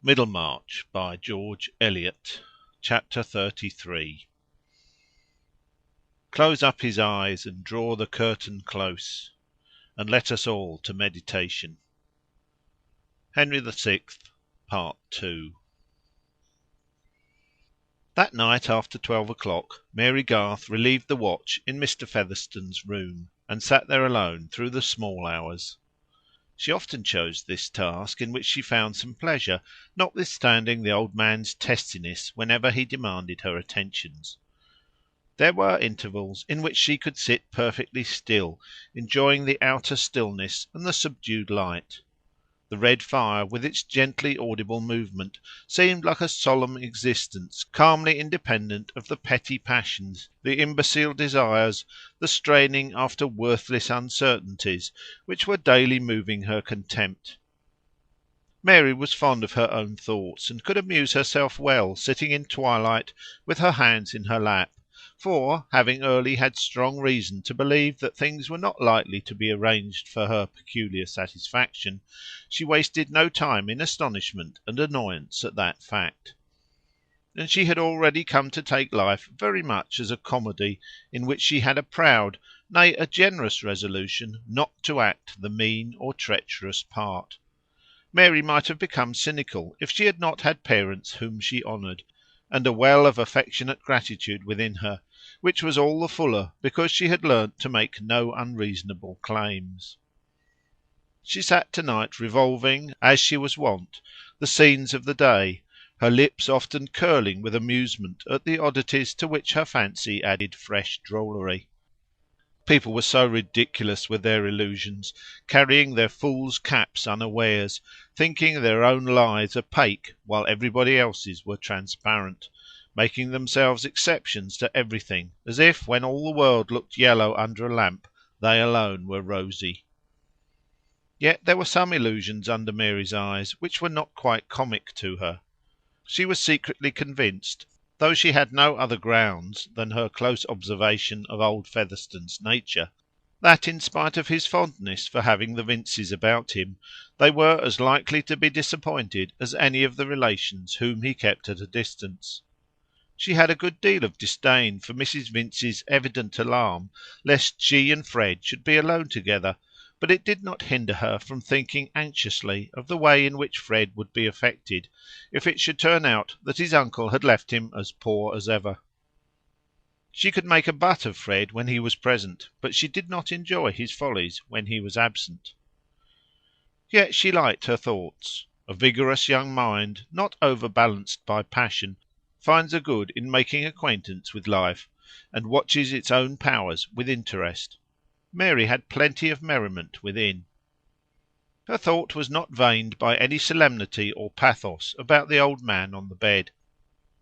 Middlemarch by George Eliot. Chapter 33. Close up his eyes and draw the curtain close, and let us all to meditation. Henry VI, Part 2. That night after 12 o'clock, Mary Garth relieved the watch in Mr. Featherstone's room, and sat there alone through the small hours. She often chose this task, in which she found some pleasure, notwithstanding the old man's testiness whenever he demanded her attentions. There were intervals in which she could sit perfectly still, enjoying the outer stillness and the subdued light. The red fire, with its gently audible movement, seemed like a solemn existence, calmly independent of the petty passions, the imbecile desires, the straining after worthless uncertainties, which were daily moving her contempt. Mary was fond of her own thoughts, and could amuse herself well sitting in twilight with her hands in her lap, for, having early had strong reason to believe that things were not likely to be arranged for her peculiar satisfaction, she wasted no time in astonishment and annoyance at that fact. And she had already come to take life very much as a comedy, in which she had a proud, nay, a generous resolution not to act the mean or treacherous part. Mary might have become cynical if she had not had parents whom she honoured, and a well of affectionate gratitude within her, which was all the fuller because she had learnt to make no unreasonable claims. She sat to-night revolving, as she was wont, the scenes of the day, her lips often curling with amusement at the oddities to which her fancy added fresh drollery. People were so ridiculous with their illusions, carrying their fools' caps unawares, thinking their own lies opaque while everybody else's were transparent, making themselves exceptions to everything, as if when all the world looked yellow under a lamp, they alone were rosy. Yet there were some illusions under Mary's eyes which were not quite comic to her. She was secretly convinced, though she had no other grounds than her close observation of old Featherstone's nature, that in spite of his fondness for having the Vincys about him, they were as likely to be disappointed as any of the relations whom he kept at a distance. She had a good deal of disdain for Mrs. Vincey's evident alarm lest she and Fred should be alone together, but it did not hinder her from thinking anxiously of the way in which Fred would be affected if it should turn out that his uncle had left him as poor as ever. She could make a butt of Fred when he was present, but she did not enjoy his follies when he was absent. Yet she liked her thoughts. A vigorous young mind, not overbalanced by passion, finds a good in making acquaintance with life, and watches its own powers with interest. Mary had plenty of merriment within. Her thought was not veined by any solemnity or pathos about the old man on the bed.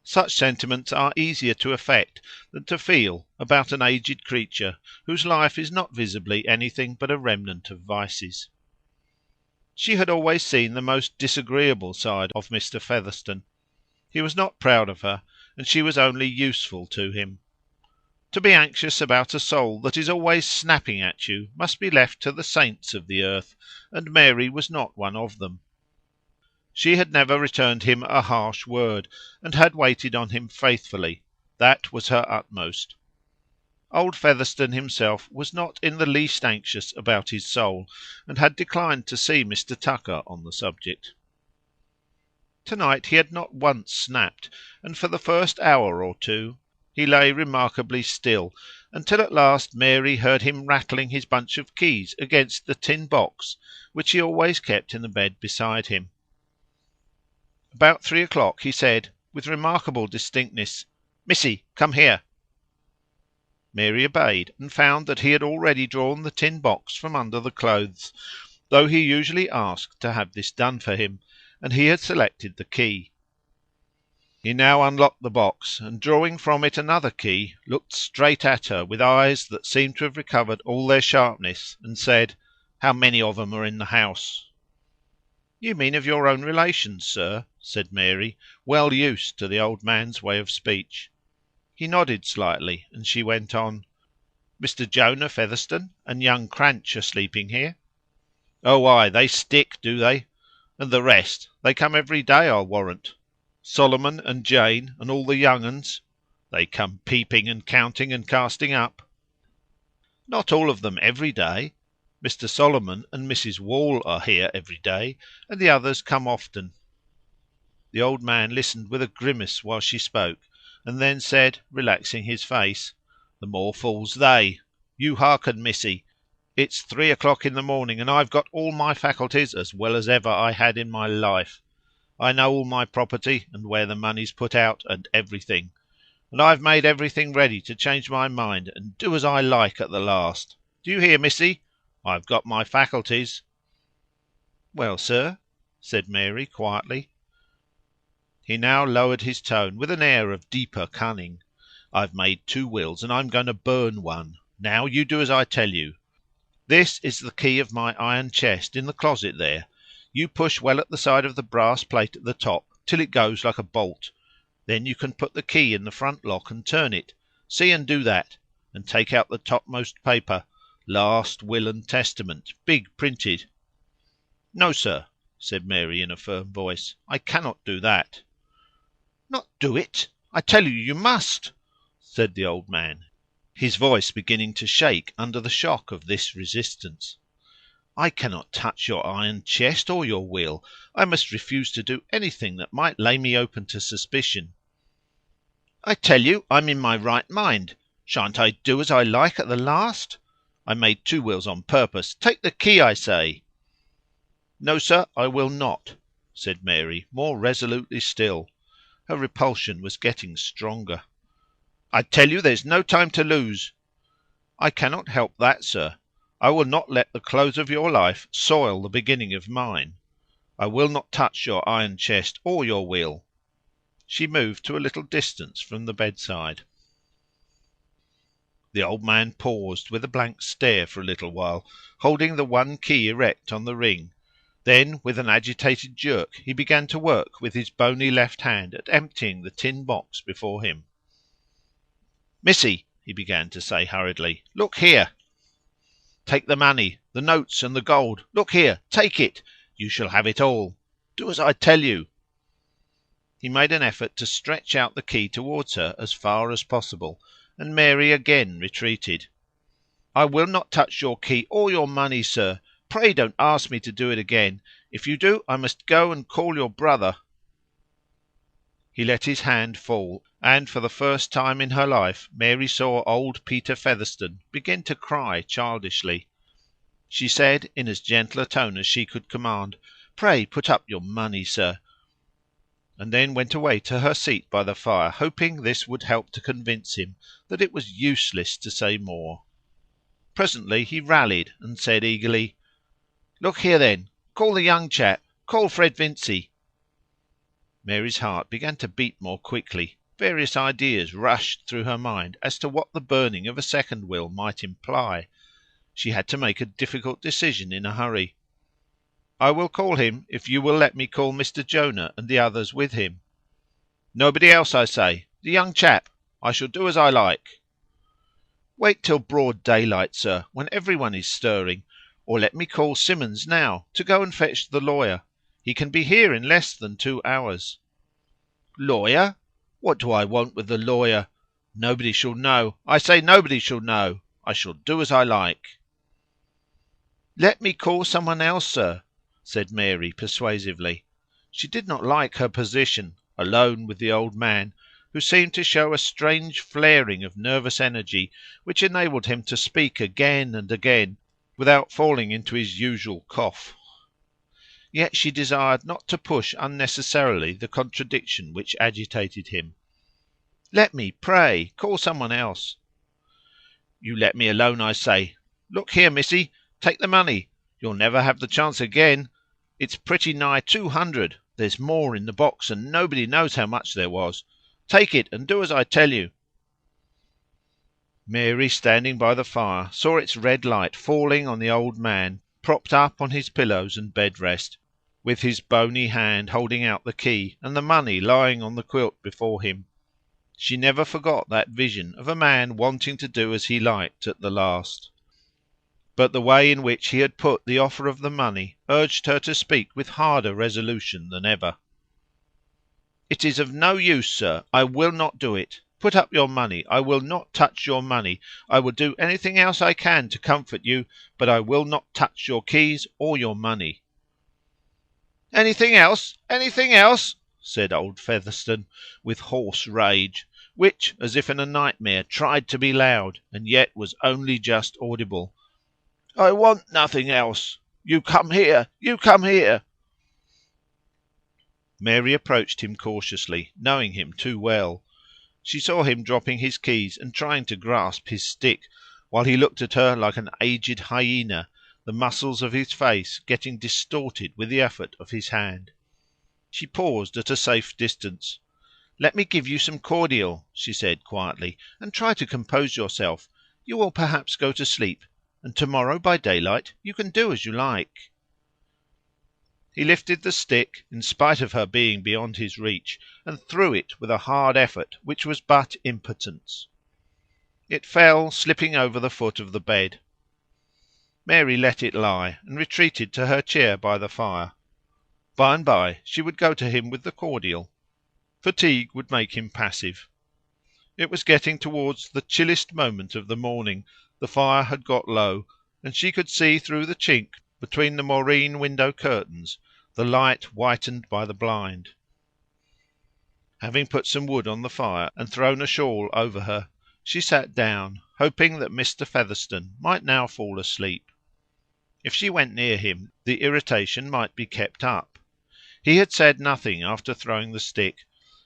Such sentiments are easier to affect than to feel about an aged creature whose life is not visibly anything but a remnant of vices. She had always seen the most disagreeable side of Mr. Featherstone. He was not proud of her, and she was only useful to him. To be anxious about a soul that is always snapping at you must be left to the saints of the earth, and Mary was not one of them. She had never returned him a harsh word, and had waited on him faithfully. That was her utmost. Old Featherstone himself was not in the least anxious about his soul, and had declined to see Mr. Tucker on the subject. To-night he had not once snapped, and for the first hour or two he lay remarkably still, until at last Mary heard him rattling his bunch of keys against the tin box which he always kept in the bed beside him. About 3 o'clock he said, with remarkable distinctness, "Missy, come here." Mary obeyed, and found that he had already drawn the tin box from under the clothes, though he usually asked to have this done for him, and he had selected the key. He now unlocked the box, and drawing from it another key, looked straight at her with eyes that seemed to have recovered all their sharpness, and said, "How many of 'em are in the house?" "You mean of your own relations, sir," said Mary, well used to the old man's way of speech. He nodded slightly, and she went on, "Mr. Jonah Featherstone and young Cranch are sleeping here." "Oh, ay, they stick, do they? And the rest, they come every day, I'll warrant. Solomon and Jane and all the young uns, they come peeping and counting and casting up. Not all of them every day. Mr. Solomon and Mrs. Wall are here every day, and the others come often." The old man listened with a grimace while she spoke, and then said, relaxing his face, "The more fools they. You hearken, missy. It's 3 o'clock in the morning, and I've got all my faculties as well as ever I had in my life. I know all my property, and where the money's put out, and everything. And I've made everything ready to change my mind and do as I like at the last. Do you hear, missy? I've got my faculties." "Well, sir?" said Mary quietly. He now lowered his tone with an air of deeper cunning. "I've made 2 wills, and I'm going to burn one. Now you do as I tell you. This is the key of my iron chest in the closet there. You push well at the side of the brass plate at the top till it goes like a bolt. Then you can put the key in the front lock and turn it. See and do that, and take out the topmost paper. Last will and testament, big printed." "No, sir," said Mary in a firm voice. "I cannot do that." "Not do it? I tell you you must," said the old man, his voice beginning to shake under the shock of this resistance. "I cannot touch your iron chest or your will. I must refuse to do anything that might lay me open to suspicion." "I tell you I'm in my right mind. Shan't I do as I like at the last? I made 2 wills on purpose. Take the key, I say." "No, sir, I will not," said Mary, more resolutely still. Her repulsion was getting stronger. "I tell you there's no time to lose." "I cannot help that, sir. I will not let the close of your life soil the beginning of mine. I will not touch your iron chest or your will." She moved to a little distance from the bedside. The old man paused with a blank stare for a little while, holding the one key erect on the ring. Then, with an agitated jerk, he began to work with his bony left hand at emptying the tin box before him. "Missy," he began to say hurriedly, "look here. Take the money, the notes and the gold. Look here, take it. You shall have it all. Do as I tell you." He made an effort to stretch out the key towards her as far as possible, and Mary again retreated. "I will not touch your key or your money, sir. Pray don't ask me to do it again. If you do, I must go and call your brother." He let his hand fall, and for the first time in her life Mary saw old Peter Featherstone begin to cry childishly. She said, in as gentle a tone as she could command, "Pray put up your money, sir," and then went away to her seat by the fire, hoping this would help to convince him that it was useless to say more. Presently he rallied and said eagerly, "Look here, then. Call the young chap. Call Fred Vincy." Mary's heart began to beat more quickly. Various ideas rushed through her mind as to what the burning of a second will might imply. She had to make a difficult decision in a hurry. "I will call him if you will let me call Mr. Jonah and the others with him." "Nobody else, I say. The young chap. I shall do as I like." "Wait till broad daylight, sir, when every one is stirring. Or let me call Simmons now, to go and fetch the lawyer. He can be here in less than 2 hours." "Lawyer? What do I want with the lawyer? Nobody shall know. I say nobody shall know. I shall do as I like." "Let me call someone else, sir," said Mary persuasively. She did not like her position, alone with the old man, who seemed to show a strange flaring of nervous energy which enabled him to speak again and again without falling into his usual cough. Yet she desired not to push unnecessarily the contradiction which agitated him. "Let me, pray, call someone else." "You let me alone, I say. Look here, missy, take the money. You'll never have the chance again. It's pretty nigh 200. There's more in the box, and nobody knows how much there was. Take it, and do as I tell you." Mary, standing by the fire, saw its red light falling on the old man, propped up on his pillows and bed rest, with his bony hand holding out the key, and the money lying on the quilt before him. She never forgot that vision of a man wanting to do as he liked at the last. but the way in which he had put the offer of the money urged her to speak with harder resolution than ever. "It is of no use, sir. I will not do it. Put up your money. I will not touch your money. I will do anything else I can to comfort you, but I will not touch your keys or your money." "Anything else? Anything else?" said old Featherstone, with hoarse rage, which, as if in a nightmare, tried to be loud, and yet was only just audible. "I want nothing else. You come here. You come here." Mary approached him cautiously, knowing him too well. She saw him dropping his keys and trying to grasp his stick, while he looked at her like an aged hyena, the muscles of his face getting distorted with the effort of his hand. She paused at a safe distance. "Let me give you some cordial," she said quietly, "and try to compose yourself. You will perhaps go to sleep, and tomorrow by daylight you can do as you like." He lifted the stick, in spite of her being beyond his reach, and threw it with a hard effort which was but impotence. It fell, slipping over the foot of the bed. Mary let it lie, and retreated to her chair by the fire. By and by she would go to him with the cordial. Fatigue would make him passive. It was getting towards the chillest moment of the morning. The fire had got low, and she could see through the chink between the moreen window curtains the light whitened by the blind. Having put some wood on the fire and thrown a shawl over her, she sat down, hoping that Mr. Featherstone might now fall asleep. If she went near him, the irritation might be kept up. He had said nothing after throwing the stick,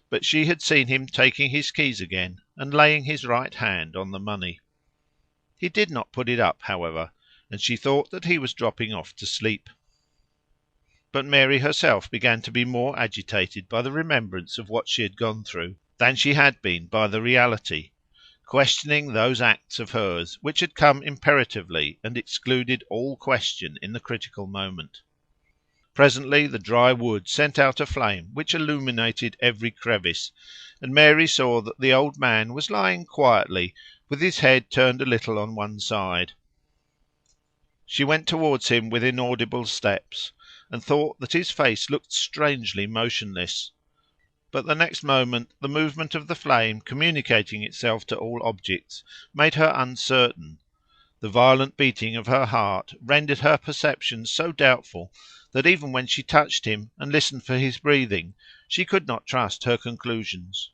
but she had seen him taking his keys again and laying his right hand on the money. He did not put it up, however, and she thought that he was dropping off to sleep. But Mary herself began to be more agitated by the remembrance of what she had gone through than she had been by the reality, questioning those acts of hers which had come imperatively and excluded all question in the critical moment. Presently the dry wood sent out a flame which illuminated every crevice, and Mary saw that the old man was lying quietly, with his head turned a little on one side. She went towards him with inaudible steps, and thought that his face looked strangely motionless. But the next moment the movement of the flame, communicating itself to all objects, made her uncertain. The violent beating of her heart rendered her perceptions so doubtful that even when she touched him and listened for his breathing, she could not trust her conclusions.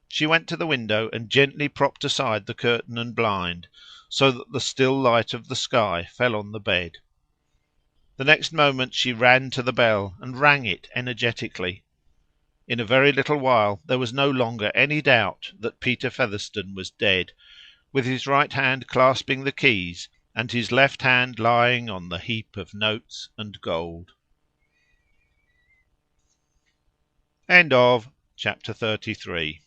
She went to the window and gently propped aside the curtain and blind, so that the still light of the sky fell on the bed. The next moment she ran to the bell and rang it energetically. In a very little while there was no longer any doubt that Peter Featherstone was dead, with his right hand clasping the keys and his left hand lying on the heap of notes and gold. End of chapter 33.